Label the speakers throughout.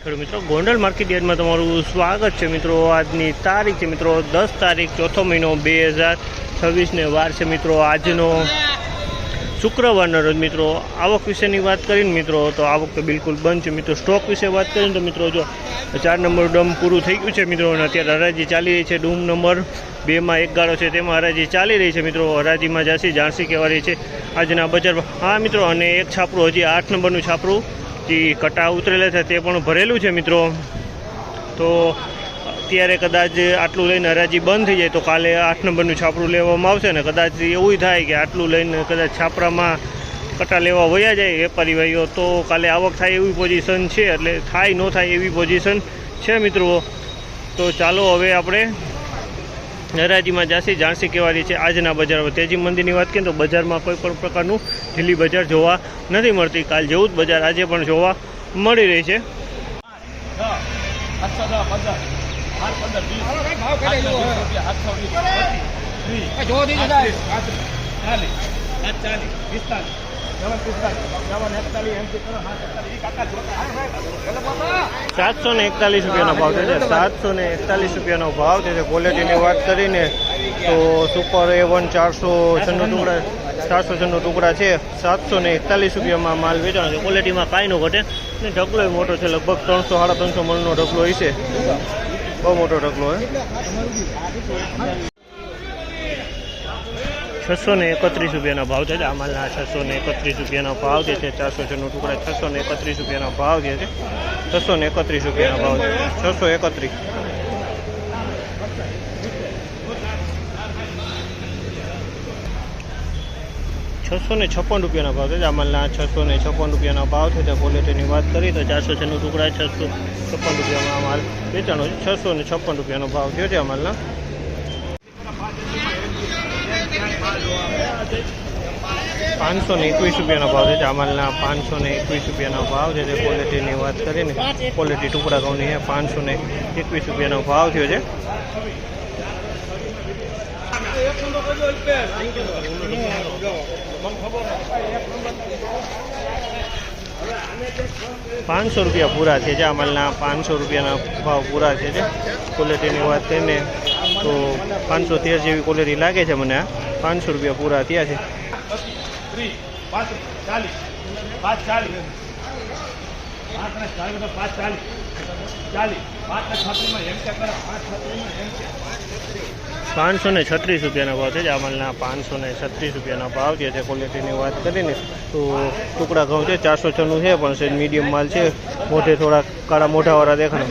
Speaker 1: ખેડૂત મિત્રો ગોંડલ માર્કેટ યાર્ડમાં તમારું સ્વાગત છે મિત્રો। આજની તારીખ છે મિત્રો 10 તારીખ ચોથો મહિનો 2026 ને વાર છે મિત્રો આજનો શુક્રવારના રોજ મિત્રો। આવક વિશેની વાત કરીને મિત્રો તો આવક તો બિલકુલ બંધ છે મિત્રો। સ્ટોક વિશે વાત કરીને તો મિત્રો જો 4 નંબર ડમ પૂરું થઈ ગયું છે મિત્રો અને અત્યારે હરાજી ચાલી રહી છે। ડૂમ નંબર 2માં એક ગાળો છે તેમાં હરાજી ચાલી રહી છે મિત્રો। હરાજીમાં જાસી જાણસી કહેવાય છે આજના બજારમાં। હા મિત્રો અને એક છાપરું હજી 8 નંબરનું છાપરું જે કટા ઉતરેલા છે તે પણ ભરેલું છે મિત્રો। તો અત્યારે કદાચ આટલું લઈને હરાજી બંધ થઈ જાય તો કાલે 8 નંબરનું છાપરું લેવામાં આવશે ને કદાચ એવું થાય કે આટલું લઈને કદાચ છાપરામાં કટા લેવા વયા જાય વેપારી ભાઈઓ તો કાલે આવક થાય એવી પોઝિશન છે। એટલે થાય ન થાય એવી પોઝિશન છે મિત્રો। તો ચાલો હવે આપણે હરાજીમાં જાસી જાણસી કહેવાની છે આજના બજારમાં। તેજી મંદીની વાત કરીએ તો બજારમાં કોઈ પણ પ્રકારનું ઢીલી બજાર જોવા નથી મળતી। કાલ જેવું જ બજાર આજે પણ જોવા મળી રહી છે। ₹741 ભાવ છે। ₹741 ભાવ છે। ક્વોલિટીની વાત કરીને તો સુપર A1 496 ટુકડા છે। ₹741 માલ વેચાણો છે। ક્વોલિટીમાં કાંઈ ન ઘટે ને ઢગલો મોટો છે લગભગ 300-350 મણનો ઢગલો હશે। બહુ મોટો ઢગલો હે। ₹631 ભાવ છે। આ માલના ₹631 ભાવ છે। 496 ટુકડા ₹631 ભાવ છે। ₹631 ભાવ છે। 631 ₹656 ભાવ છે। આ માલના ₹656 ભાવ છે। તો ક્વોલિટીની વાત કરીએ તો 496 ટુકડા ₹656 માલ વેચાણો છે। ₹656 ભાવ થયો છે આ માલના। ₹521 ભાવ છે। આ માલના ₹521 ભાવ છે। ક્વોલિટીની વાત કરીને ક્વોલિટી ટુકડા ઘઉંની છે। ₹521 ભાવ થયો છે। ₹500 પૂરા છે। આ માલના ₹500 ભાવ પૂરા છે। ક્વોલિટીની વાત કરીને તો 513 જેવી ક્વોલિટી લાગે છે મને। ₹500 પૂરા થયા છે। ₹536 ભાવ છે। આ માલના ₹536 ભાવ છે। ક્વોલિટીની વાત કરીને તો ટુકડા ઘઉં છે 496 છે પણ છે મીડિયમ માલ છે। મોઢે થોડા કાળા મોઢાવાળા દેખાડો।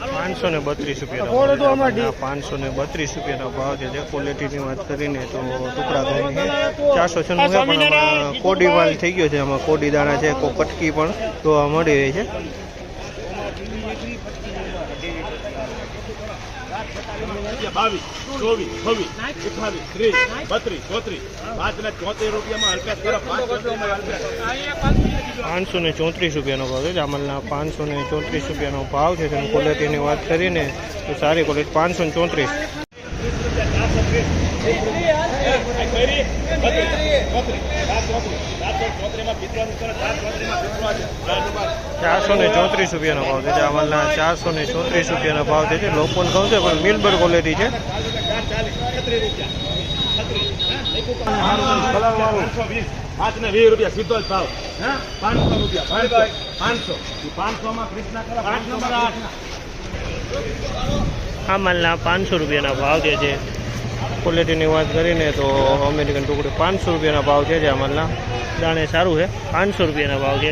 Speaker 1: ₹532 ભાવ છે। ક્વોલિટીની વાત કરીને તો ટુકડા ઘઉં છે 496 છે પણ આમાં કોડી માલ થઈ ગયો છે। આમાં કોડી દાણા છે કટકી પણ જોવા મળી રહી છે। ₹534 ભાવ છે। અમલના ₹534 ભાવ છે। તેની ક્વોલિટીની વાત કરીને તો સારી ક્વોલિટી 534 ₹434 ભાવ છે। અમલના ₹434 ભાવ છે। લોકોન ઘઉં છે પણ મિલબર ક્વોલિટી છે। ₹520 સીધો જ ભાવ। આ માલના ₹500 ભાવ જે છે। ક્વોલિટીની વાત કરીને તો અમેરિકન ટુકડી ₹500 ભાવ છે। આ માલના દાણે સારું છે। ₹500 ભાવ છે।